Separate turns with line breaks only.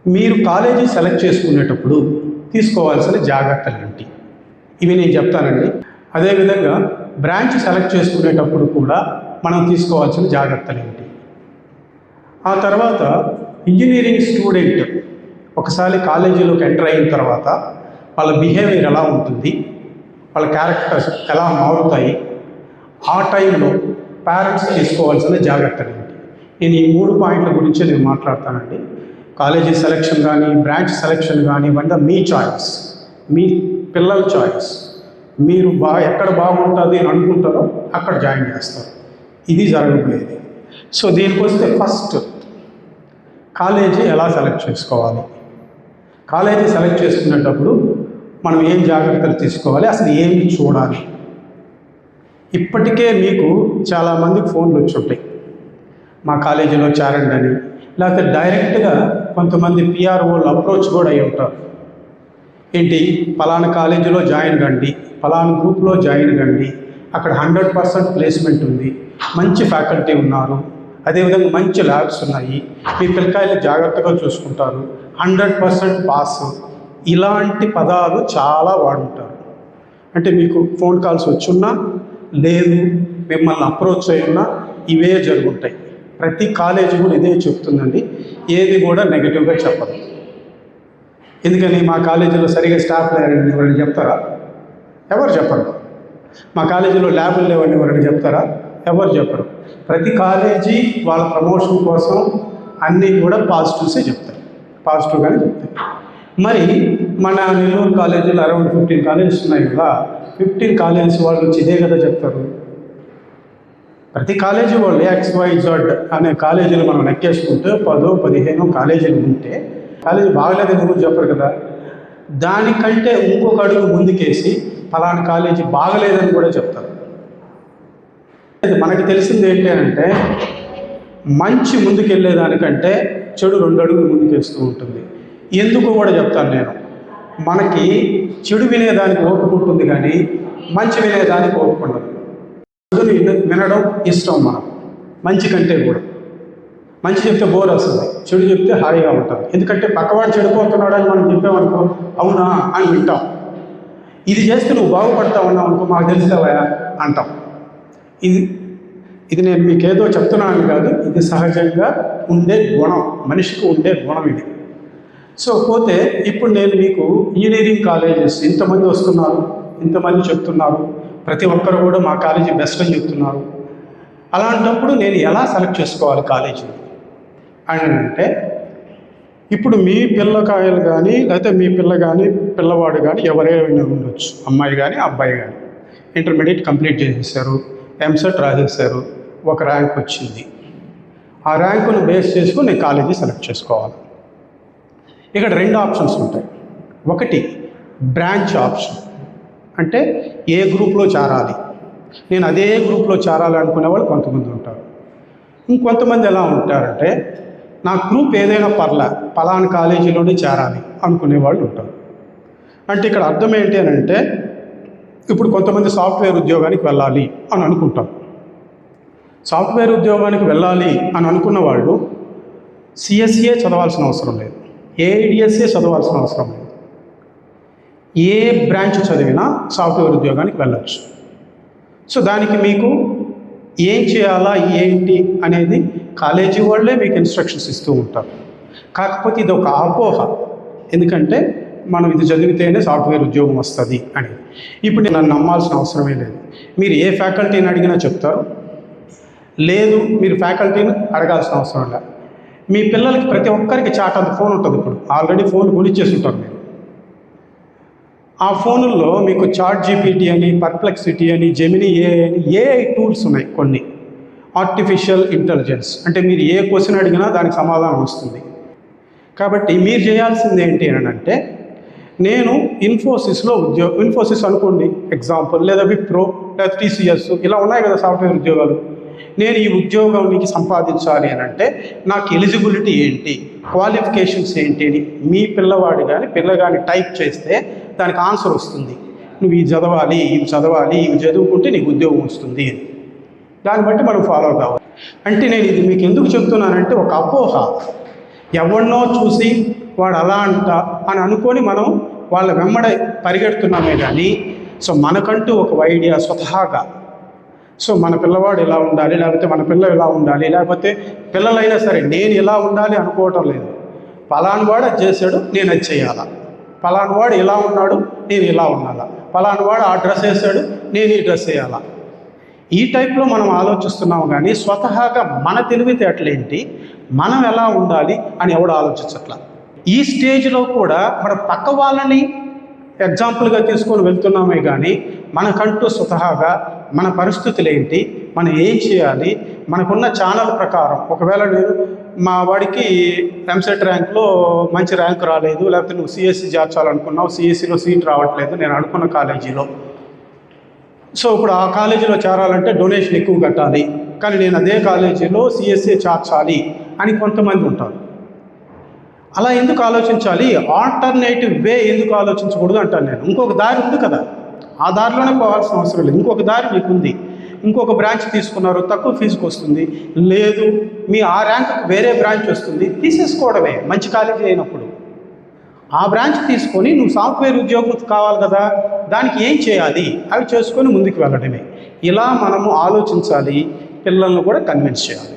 మీరు college select చేసుకునేటప్పుడు తీసుకోవాల్సిన జాగ్రత్తలు ఏంటి ఇవి నేను చెప్తానండి. అదేవిధంగా బ్రాంచ్ సెలెక్ట్ చేసుకునేటప్పుడు కూడా మనం తీసుకోవాల్సిన జాగ్రత్తలు ఏంటి. ఆ తర్వాత ఇంజనీరింగ్ స్టూడెంట్ ఒకసారి కాలేజీలోకి ఎంటర్ అయిన తర్వాత వాళ్ళ బిహేవియర్ ఎలా ఉంటుంది, వాళ్ళ క్యారెక్టర్స్ ఎలా మారుతాయి, ఆ టైంలో పేరెంట్స్ తీసుకోవాల్సిన జాగ్రత్తలు ఏంటి. నేను ఈ 3 పాయింట్ల గురించి నేను మాట్లాడతానండి. కాలేజీ సెలెక్షన్ కానీ, బ్రాంచ్ సెలెక్షన్ కానీ ఇవన్నీ మీ చాయిస్, మీ పిల్లల చాయిస్. మీరు ఎక్కడ బాగుంటుంది అని అనుకుంటారో అక్కడ జాయిన్ చేస్తారు. ఇది జరగబోయేది. సో దీనికొస్తే ఫస్ట్ కాలేజీ ఎలా సెలెక్ట్ చేసుకోవాలి. కాలేజీ సెలెక్ట్ చేసుకునేటప్పుడు మనం ఏం జాగ్రత్తలు తీసుకోవాలి, అసలు ఏమి చూడాలి. ఇప్పటికే మీకు చాలామందికి ఫోన్లు వచ్చి ఉంటాయి, మా కాలేజీలో చేరండి అని. లేకపోతే డైరెక్ట్గా కొంతమంది పిఆర్ఓలు అప్రోచ్ కూడా అయ్యి ఉంటారు. ఏంటి, పలానా కాలేజీలో జాయిన్ కండి, పలానా గ్రూప్లో జాయిన్ కండి, అక్కడ 100% ప్లేస్మెంట్ ఉంది, మంచి ఫ్యాకల్టీ ఉన్నారు, అదేవిధంగా మంచి ల్యాబ్స్ ఉన్నాయి, మీ పిల్లకాయలు జాగ్రత్తగా చూసుకుంటారు, 100% పాస్. ఇలాంటి పదాలు చాలా వాడుంటారు. అంటే మీకు ఫోన్ కాల్స్ వచ్చున్నా లేదు, మిమ్మల్ని అప్రోచ్ అయ్యున్నా ఇవే జరుగుంటాయి. ప్రతి కాలేజీ కూడా ఇదే చెప్తుందండి, ఏది కూడా నెగిటివ్గా చెప్పదు. ఎందుకని మా కాలేజీలో సరిగా స్టాఫ్ లేరని ఎవరైనా చెప్తారా? ఎవరు చెప్పరు. మా కాలేజీలో ల్యాబులు లేవని ఎవరైనా చెప్తారా? ఎవరు చెప్పరు. ప్రతి కాలేజీ వాళ్ళ ప్రమోషన్ కోసం అన్నీ కూడా పాజిటివ్సే చెప్తారు, పాజిటివ్గానే చెప్తారు. మరి మన నెల్లూరు కాలేజీలో అరౌండ్ 15 కాలేజెస్ ఉన్నాయి కదా, 15 కాలేజెస్ వాళ్ళు వచ్చి ఇదే కదా చెప్తారు. ప్రతి కాలేజీ వాళ్ళు XYZ అనే కాలేజీలు మనం లెక్కేసుకుంటే 10-15 కాలేజీలు ఉంటే కాలేజీ బాగలేదని ఎవరు చెప్పరు కదా. దానికంటే ఇంకొక అడుగు ముందుకేసి ఫలానా కాలేజీ బాగలేదని కూడా చెప్తారు. మనకి తెలిసింది ఏంటి అంటే, మంచి ముందుకెళ్ళేదానికంటే చెడు 2 అడుగులు ముందుకేస్తూ ఉంటుంది. ఎందుకు కూడా చెప్తాను నేను. మనకి చెడు వినేదానికి ఓపిక ఉంటుంది కానీ మంచి వినేదానికి ఓపిక ఉండదు. చెడుని వినడం ఇష్టం మనం, మంచి కంటే కూడా. మంచి చెప్తే బోర్ వస్తుంది, చెడు చెప్తే హాయిగా ఉంటుంది. ఎందుకంటే పక్కవాడు చెడిపోతున్నాడు అని మనం చెప్పామనుకో, అవునా అని వింటాం. ఇది చేస్తే నువ్వు బాగుపడతావు అన్నావు అనుకో, మాకు తెలిసావా అంటాం. ఇది నేను మీకేదో చెప్తున్నాను కాదు, ఇది సహజంగా ఉండే గుణం, మనిషికి ఉండే గుణం ఇది. సో పోతే ఇప్పుడు నేను మీకు ఇంజనీరింగ్ కాలేజెస్ ఇంతమంది వస్తున్నారు, ఇంతమంది చెప్తున్నారు, ప్రతి ఒక్కరు కూడా మా కాలేజీ బెస్ట్ అని చెప్తున్నారు. అలాంటప్పుడు నేను ఎలా సెలెక్ట్ చేసుకోవాలి కాలేజీని అని అంటే, ఇప్పుడు మీ పిల్లకాయలు కానీ లేకపోతే మీ పిల్ల కానీ పిల్లవాడు కానీ ఎవరైనా ఉండొచ్చు, అమ్మాయి కానీ అబ్బాయి కానీ, ఇంటర్మీడియట్ కంప్లీట్ చేసేసారు, ఎంసెట్ రాసేసారు, ఒక ర్యాంక్ వచ్చింది. ఆ ర్యాంకును బేస్ చేసుకుని నేను కాలేజీ సెలెక్ట్ చేసుకోవాలి. ఇక్కడ 2 ఆప్షన్స్ ఉంటాయి. ఒకటి బ్రాంచ్ ఆప్షన్, అంటే ఏ గ్రూప్లో చేరాలి, నేను అదే గ్రూప్లో చేరాలి అనుకునే వాళ్ళు కొంతమంది ఉంటారు. ఇంకొంతమంది ఎలా ఉంటారంటే, నా గ్రూప్ ఏదైనా పలానా కాలేజీలోనే చేరాలి అనుకునే వాళ్ళు ఉంటారు. అంటే ఇక్కడ అర్థం ఏంటి అని అంటే, ఇప్పుడు కొంతమంది సాఫ్ట్వేర్ ఉద్యోగానికి వెళ్ళాలి అని అనుకుంటారు. సాఫ్ట్వేర్ ఉద్యోగానికి వెళ్ళాలి అని అనుకున్న వాళ్ళు CSE చదవాల్సిన అవసరం లేదు, AIDSE చదవాల్సిన అవసరం లేదు. ఏ బ్రాంచ్ చదివినా సాఫ్ట్వేర్ ఉద్యోగానికి వెళ్ళచ్చు. సో దానికి మీకు ఏం చేయాలా ఏంటి అనేది కాలేజీ వాళ్ళే మీకు ఇన్స్ట్రక్షన్స్ ఇస్తూ ఉంటారు. కాకపోతే ఇది ఒక అపోహ, ఎందుకంటే మనం ఇది చదివితేనే సాఫ్ట్వేర్ ఉద్యోగం వస్తుంది అని. ఇప్పుడు నన్ను నమ్మాల్సిన అవసరమే లేదు. మీరు ఏ ఫ్యాకల్టీని అడిగినా చెప్తారు, లేదు మీరు ఫ్యాకల్టీని అడగాల్సిన అవసరం లేదు. మీ పిల్లలకి ప్రతి ఒక్కరికి చాట్ ఫోన్ ఉంటుంది. ఇప్పుడు ఆల్రెడీ ఫోన్ కొనిచ్చేసి ఉంటారు మీరు. ఆ ఫోనుల్లో మీకు ChatGPT అని, పర్ప్లెక్సిటీ అని, జెమినీ అని AI టూల్స్ ఉన్నాయి కొన్ని. ఆర్టిఫిషియల్ ఇంటెలిజెన్స్ అంటే మీరు ఏ క్వశ్చన్ అడిగినా దానికి సమాధానం వస్తుంది. కాబట్టి మీరు చేయాల్సింది ఏంటి అని అంటే, నేను ఇన్ఫోసిస్లో ఇన్ఫోసిస్ అనుకోండి ఎగ్జాంపుల్, లేదా విప్రో లేదా TCS ఇలా ఉన్నాయి కదా సాఫ్ట్వేర్ ఉద్యోగాలు. నేను ఈ ఉద్యోగానికి సంపాదించాలి అని అంటే నాకు ఎలిజిబిలిటీ ఏంటి, క్వాలిఫికేషన్స్ ఏంటి అని మీ పిల్లవాడు కానీ పిల్ల కానీ టైప్ చేస్తే దానికి ఆన్సర్ వస్తుంది. నువ్వు ఇది చదవాలి, ఇవి చదవాలి, ఇవి చదువుకుంటే నీకు ఉద్యోగం వస్తుంది అని. దాన్ని బట్టి మనం ఫాలో కావాలి. అంటే నేను ఇది మీకు ఎందుకు చెప్తున్నానంటే, ఒక అపోహ, ఎవరినో చూసి వాడు అలా అంట అని అనుకొని మనం వాళ్ళ వెంబడ పరిగెడుతున్నామే కానీ సో మనకంటూ ఒక ఐడియా స్వతహాగా సో మన పిల్లవాడు ఇలా ఉండాలి, లేకపోతే మన పిల్ల ఇలా ఉండాలి, లేకపోతే పిల్లలైనా సరే నేను ఇలా ఉండాలి అనుకోవటం లేదు. పలానా వాడు అది చేశాడు, నేను అది చేయాలా, పలానా వాడు ఇలా ఉన్నాడు, నేను ఇలా ఉండాలా, పలానా వాడు ఆ డ్రెస్ వేసాడు, నేను ఈ డ్రెస్ వేయాలా. ఈ టైప్లో మనం ఆలోచిస్తున్నాము కానీ స్వతహాగా మన తెలివితేటలేంటి, మనం ఎలా ఉండాలి అని ఎవడు ఆలోచించట్లా. ఈ స్టేజ్లో కూడా మన పక్క వాళ్ళని ఎగ్జాంపుల్గా తీసుకొని వెళ్తున్నామే కానీ మనకంటూ స్వతహాగా మన పరిస్థితులు ఏంటి, మనం ఏం చేయాలి, మనకున్న ఛానల్ ప్రకారం ఒకవేళ నేను మా వాడికి ఎంసెట్ ర్యాంక్లో మంచి ర్యాంక్ రాలేదు, లేకపోతే నువ్వు సిఎస్సి చేర్చాలనుకున్నావు, సిఎస్సిలో సీట్ రావట్లేదు నేను అనుకున్న కాలేజీలో, సో ఇప్పుడు ఆ కాలేజీలో చేరాలంటే డొనేషన్ ఎక్కువ కట్టాలి, కానీ నేను అదే కాలేజీలో సిఎస్సి చేర్చాలి అని కొంతమంది ఉంటారు. అలా ఎందుకు ఆలోచించాలి, ఆల్టర్నేటివ్ వే ఎందుకు ఆలోచించకూడదు అంటాను నేను. ఇంకొక దారి ఉంది కదా, ఆ దారిలోనే పోవాల్సిన అవసరం లేదు. ఇంకొక దారి మీకుంది, ఇంకొక బ్రాంచ్ తీసుకున్నారు, తక్కువ ఫీజుకి వస్తుంది, లేదు మీ ఆ ర్యాంక్కి వేరే బ్రాంచ్ వస్తుంది, తీసేసుకోవడమే మంచి కాలేజీ అయినప్పుడు. ఆ బ్రాంచ్ తీసుకొని నువ్వు సాఫ్ట్వేర్ ఉద్యోగం కావాలి కదా, దానికి ఏం చేయాలి అవి చేసుకొని ముందుకు వెళ్ళడమే. ఇలా మనము ఆలోచించాలి, పిల్లలను కూడా కన్విన్స్ చేయాలి.